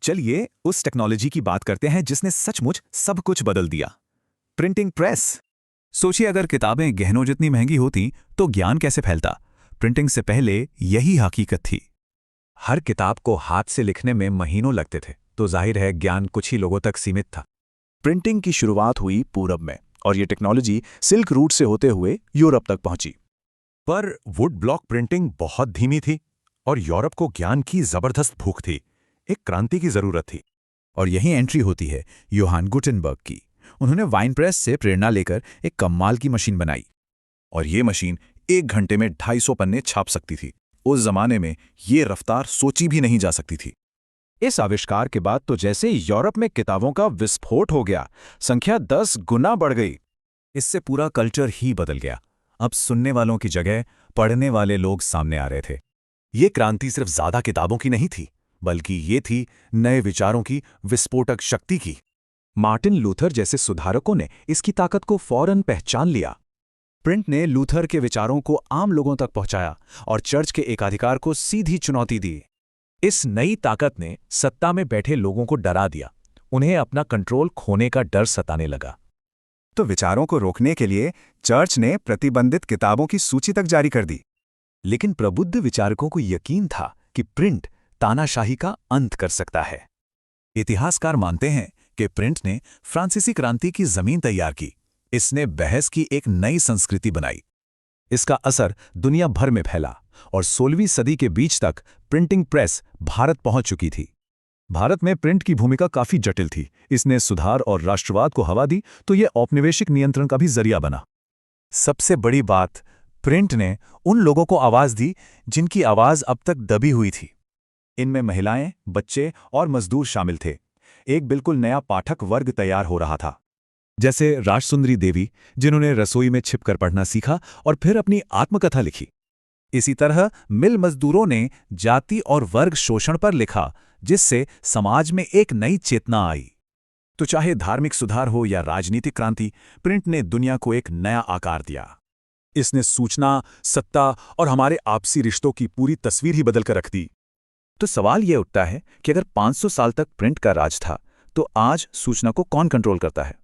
चलिए उस टेक्नोलॉजी की बात करते हैं जिसने सचमुच सब कुछ बदल दिया। Printing press. सोचिए अगर किताबें गहनों जितनी महंगी होती तो ज्ञान कैसे फैलता। प्रिंटिंग से पहले यही हकीकत थी। हर किताब को हाथ से लिखने में महीनों लगते थे, तो जाहिर है ज्ञान कुछ ही लोगों तक सीमित था। प्रिंटिंग की शुरुआत हुई पूरब में और ये टेक्नोलॉजी सिल्क रूट से होते हुए यूरोप तक पहुंची। पर वुड ब्लॉक प्रिंटिंग बहुत धीमी थी और यूरोप को ज्ञान की जबरदस्त भूख थी। एक क्रांति की जरूरत थी। और यही एंट्री होती है योहान गुटेनबर्ग की। उन्होंने वाइन प्रेस से प्रेरणा लेकर एक कमाल की मशीन बनाई। और ये मशीन 1 घंटे में 250 पन्ने छाप सकती थी। उस जमाने में ये रफ्तार सोची भी नहीं जा सकती थी। इस आविष्कार के बाद तो जैसे यूरोप में किताबों का विस्फोट हो गया, संख्या 10 गुना बढ़ गई। इससे पूरा कल्चर ही बदल गया। अब सुनने वालों की जगह पढ़ने वाले लोग सामने आ रहे थे। ये क्रांति सिर्फ ज्यादा किताबों की नहीं थी, बल्कि ये थी नए विचारों की विस्फोटक शक्ति की। मार्टिन लूथर जैसे सुधारकों ने इसकी ताकत को फौरन पहचान लिया। प्रिंट ने लूथर के विचारों को आम लोगों तक पहुंचाया और चर्च के एकाधिकार को सीधी चुनौती दी। इस नई ताकत ने सत्ता में बैठे लोगों को डरा दिया। उन्हें अपना कंट्रोल खोने का डर सताने लगा। तो विचारों को रोकने के लिए चर्च ने प्रतिबंधित किताबों की सूची तक जारी कर दी। लेकिन प्रबुद्ध विचारकों को यकीन था कि प्रिंट तानाशाही का अंत कर सकता है। इतिहासकार मानते हैं कि प्रिंट ने फ्रांसीसी क्रांति की जमीन तैयार की। इसने बहस की एक नई संस्कृति बनाई। इसका असर दुनिया भर में फैला और 16वीं सदी के बीच तक प्रिंटिंग प्रेस भारत पहुंच चुकी थी। भारत में प्रिंट की भूमिका काफी जटिल थी। इसने सुधार और राष्ट्रवाद को हवा दी तो यह औपनिवेशिक नियंत्रण का भी जरिया बना। सबसे बड़ी बात, प्रिंट ने उन लोगों को आवाज दी जिनकी आवाज अब तक दबी हुई थी। इनमें महिलाएं, बच्चे और मजदूर शामिल थे। एक बिल्कुल नया पाठक वर्ग तैयार हो रहा था। जैसे राजसुंदरी देवी, जिन्होंने रसोई में छिपकर पढ़ना सीखा और फिर अपनी आत्मकथा लिखी। इसी तरह मिल मजदूरों ने जाति और वर्ग शोषण पर लिखा, जिससे समाज में एक नई चेतना आई। तो चाहे धार्मिक सुधार हो या राजनीतिक क्रांति, प्रिंट ने दुनिया को एक नया आकार दिया। इसने सूचना, सत्ता और हमारे आपसी रिश्तों की पूरी तस्वीर ही बदलकर रख दी। तो सवाल यह उठता है कि अगर 500 साल तक प्रिंट का राज था, तो आज सूचना को कौन कंट्रोल करता है?